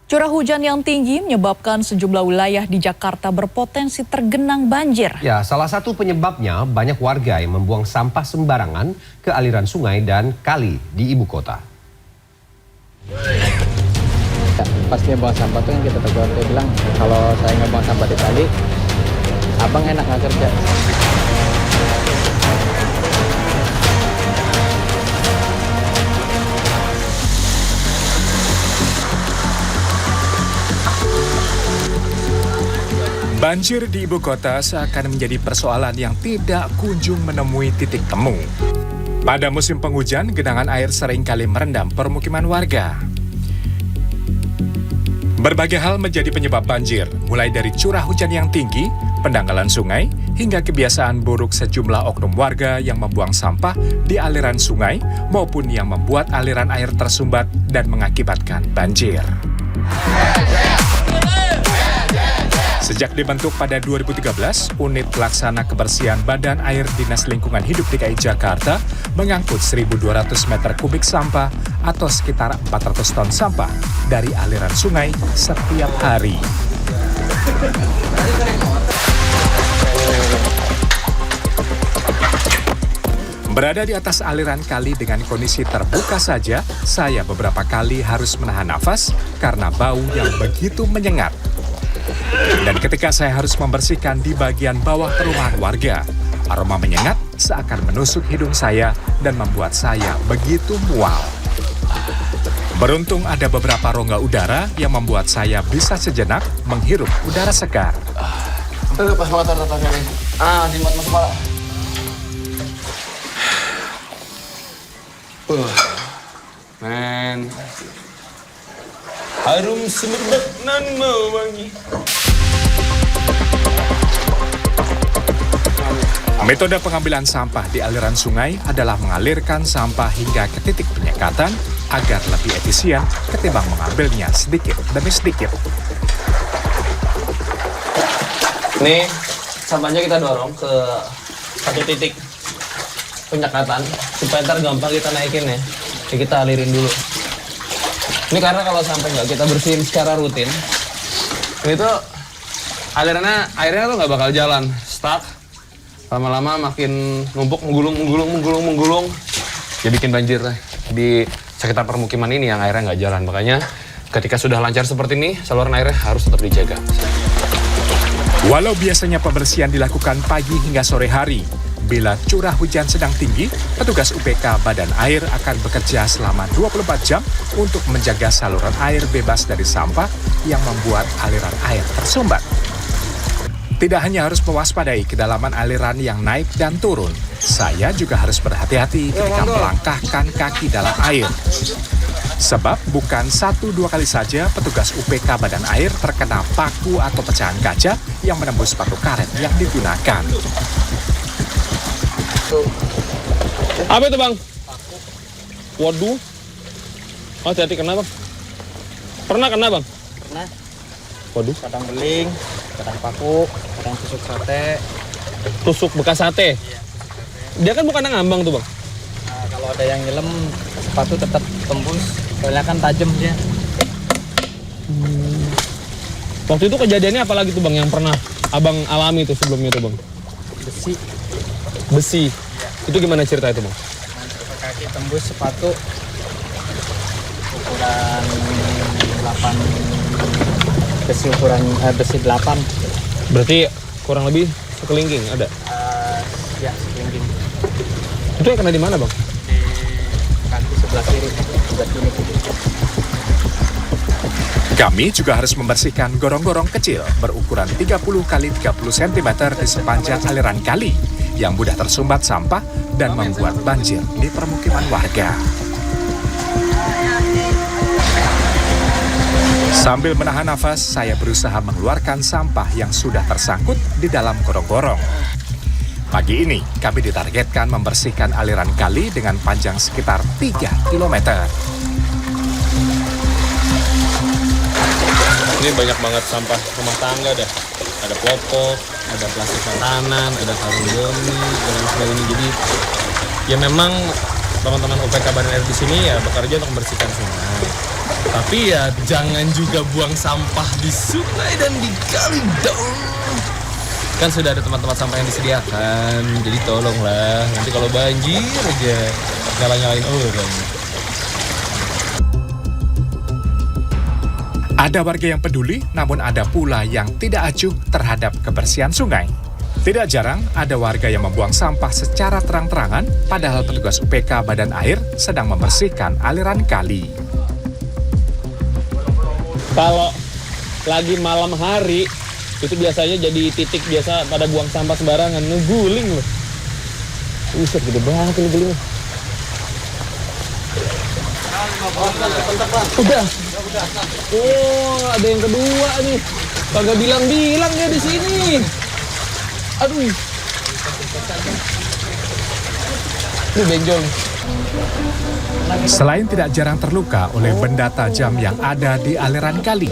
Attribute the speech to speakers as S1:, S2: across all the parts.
S1: Curah hujan yang tinggi menyebabkan sejumlah wilayah di Jakarta berpotensi tergenang banjir.
S2: Ya, salah satu penyebabnya banyak warga yang membuang sampah sembarangan ke aliran sungai dan kali di ibu kota.
S3: Ya, pas dia buang sampah tuh yang kita tegur, dia bilang kalau saya nggak buang sampah di kali, abang enak nggak kerja.
S4: Banjir di ibu kota seakan menjadi persoalan yang tidak kunjung menemui titik temu. Pada musim penghujan, genangan air seringkali merendam permukiman warga. Berbagai hal menjadi penyebab banjir, mulai dari curah hujan yang tinggi, pendangkalan sungai, hingga kebiasaan buruk sejumlah oknum warga yang membuang sampah di aliran sungai maupun yang membuat aliran air tersumbat dan mengakibatkan banjir. Sejak dibentuk pada 2013, Unit Pelaksana Kebersihan Badan Air Dinas Lingkungan Hidup DKI Jakarta mengangkut 1.200 meter kubik sampah atau sekitar 400 ton sampah dari aliran sungai setiap hari. Berada di atas aliran kali dengan kondisi terbuka saja, saya beberapa kali harus menahan nafas karena bau yang begitu menyengat. Dan ketika saya harus membersihkan di bagian bawah perumahan warga, aroma menyengat seakan menusuk hidung saya dan membuat saya begitu mual. Beruntung ada beberapa rongga udara yang membuat saya bisa sejenak menghirup udara segar.
S5: Pas banget tatanya nih. Dimuat masuk kepala. Men. Harum semerbak nan mau wangi.
S4: Metode pengambilan sampah di aliran sungai adalah mengalirkan sampah hingga ke titik penyekatan agar lebih efisien ketimbang mengambilnya sedikit demi sedikit.
S5: Nih, sampahnya kita dorong ke satu titik penyekatan supaya ntar gampang kita naikin ya. Jadi kita alirin dulu. Ini karena kalau sampai nggak kita bersihin secara rutin, ini tuh airnya tuh nggak bakal jalan, stuck. Lama-lama makin numpuk, menggulung. Ya bikin banjir di sekitar permukiman ini yang airnya nggak jalan. Makanya ketika sudah lancar seperti ini, saluran airnya harus tetap dijaga.
S4: Walau biasanya pembersihan dilakukan pagi hingga sore hari, bila curah hujan sedang tinggi, petugas UPK Badan Air akan bekerja selama 24 jam untuk menjaga saluran air bebas dari sampah yang membuat aliran air tersumbat. Tidak hanya harus mewaspadai kedalaman aliran yang naik dan turun, saya juga harus berhati-hati ketika melangkahkan kaki dalam air. Sebab bukan 1-2 kali saja petugas UPK Badan Air terkena paku atau pecahan kaca yang menembus sepatu karet yang digunakan.
S5: Apa itu bang? Waduh. Hati-hati kena bang. Pernah kena bang?
S3: Pernah.
S5: Waduh.
S3: Kadang beling, kadang paku, kadang tusuk sate.
S5: Tusuk bekas sate?
S3: Iya, tusuk sate.
S5: Dia kan bukan ngambang tuh bang?
S3: Nah, kalau ada yang nyelem, sepatu tetap tembus. Soalnya kan tajam dia.
S5: Waktu itu kejadiannya apa lagi tuh bang yang pernah abang alami tuh sebelumnya tuh bang?
S3: Besi.
S5: Besi? Iya. Itu gimana cerita itu bang?
S3: Nah, kaki tembus sepatu ukuran 8, besi 8.
S5: Berarti kurang lebih sekelingking ada?
S3: Ya, sekelingking.
S5: Itu yang kena di mana bang?
S3: Di kaki sebelah kiri, sebelah kiri.
S4: Kami juga harus membersihkan gorong-gorong kecil berukuran 30 x 30 cm di sepanjang aliran kali yang mudah tersumbat sampah dan membuat banjir di permukiman warga. Sambil menahan nafas, saya berusaha mengeluarkan sampah yang sudah tersangkut di dalam gorong-gorong. Pagi ini, kami ditargetkan membersihkan aliran kali dengan panjang sekitar 3 km.
S5: Ini banyak banget sampah rumah tangga dah. Ada popok, ada plastik makanan, ada karung goni, dan sebagainya. Jadi ya memang teman-teman UPK Badan Air di sini ya bekerja untuk membersihkan sungai.
S6: Tapi ya jangan juga buang sampah di sungai dan di kali dong. Kan sudah ada tempat-tempat sampah yang disediakan. Jadi tolonglah, nanti kalau banjir aja nyala-nyalain orang.
S4: Ada warga yang peduli, namun ada pula yang tidak acuh terhadap kebersihan sungai. Tidak jarang ada warga yang membuang sampah secara terang-terangan, padahal petugas UPK Badan Air sedang membersihkan aliran kali.
S5: Kalau lagi malam hari, itu biasanya jadi titik biasa pada buang sampah sembarangan. Ngeguling loh. Buset, gede banget ini guling. Udah. Oh, ada yang kedua nih. Kagak bilang-bilang dia di sini. Aduh. Ini benjol.
S4: Selain tidak jarang terluka oleh benda tajam yang ada di aliran kali,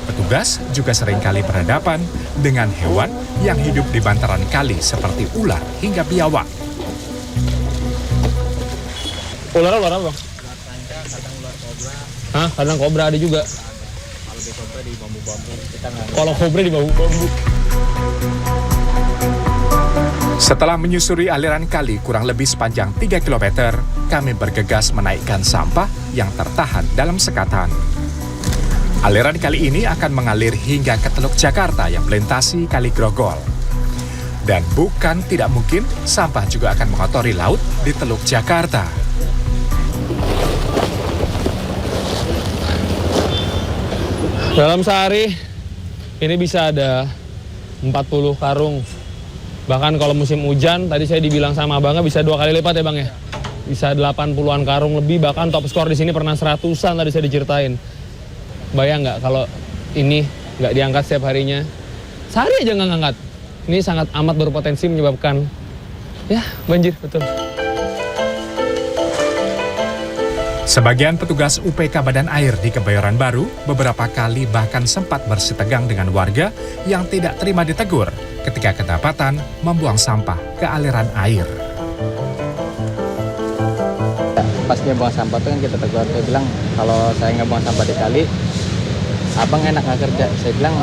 S4: petugas juga seringkali berhadapan dengan hewan yang hidup di bantaran kali seperti ular hingga biawak.
S5: Ular apa? Hah? Kadang kobra ada juga.
S3: Kalau di kobra di bambu-bambu kita nggak.
S5: Kalau kobra di bambu-bambu.
S4: Setelah menyusuri aliran kali kurang lebih sepanjang 3 km, kami bergegas menaikkan sampah yang tertahan dalam sekatan. Aliran kali ini akan mengalir hingga ke Teluk Jakarta yang melintasi Kali Grogol. Dan bukan tidak mungkin, sampah juga akan mengotori laut di Teluk Jakarta.
S5: Dalam sehari ini bisa ada 40 karung. Bahkan kalau musim hujan, tadi saya dibilang sama abangnya bisa 2 kali lipat ya bang ya. Bisa 80-an karung lebih, bahkan top skor di sini pernah 100-an tadi saya diceritain. Bayang nggak kalau ini nggak diangkat setiap harinya? Sehari aja nggak ngangkat. Ini sangat amat berpotensi menyebabkan ya banjir, betul.
S4: Sebagian petugas UPK Badan Air di Kebayoran Baru beberapa kali bahkan sempat bersitegang dengan warga yang tidak terima ditegur ketika kedapatan membuang sampah ke aliran air.
S3: Pas dia buang sampah tuh yang kita tegur, dia bilang kalau saya nggak buang sampah di kali, abang enak nggak kerja. Saya bilang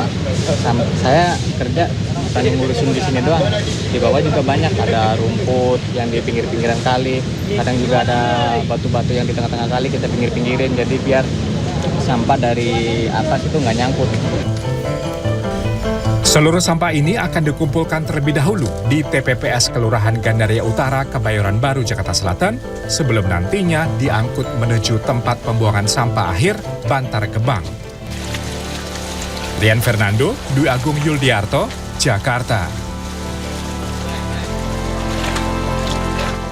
S3: saya kerja bukan ngurusin di sini doang, di bawah juga banyak, ada rumput yang di pinggir-pinggiran kali, kadang juga ada batu-batu yang di tengah-tengah kali kita pinggir-pinggirin, jadi biar sampah dari atas itu nggak nyangkut.
S4: Seluruh sampah ini akan dikumpulkan terlebih dahulu di TPPS Kelurahan Gandaria Utara, Kebayoran Baru, Jakarta Selatan, sebelum nantinya diangkut menuju tempat pembuangan sampah akhir Bantar Gebang. Rian Fernando, Dwi Agung Yuldiarto, Jakarta.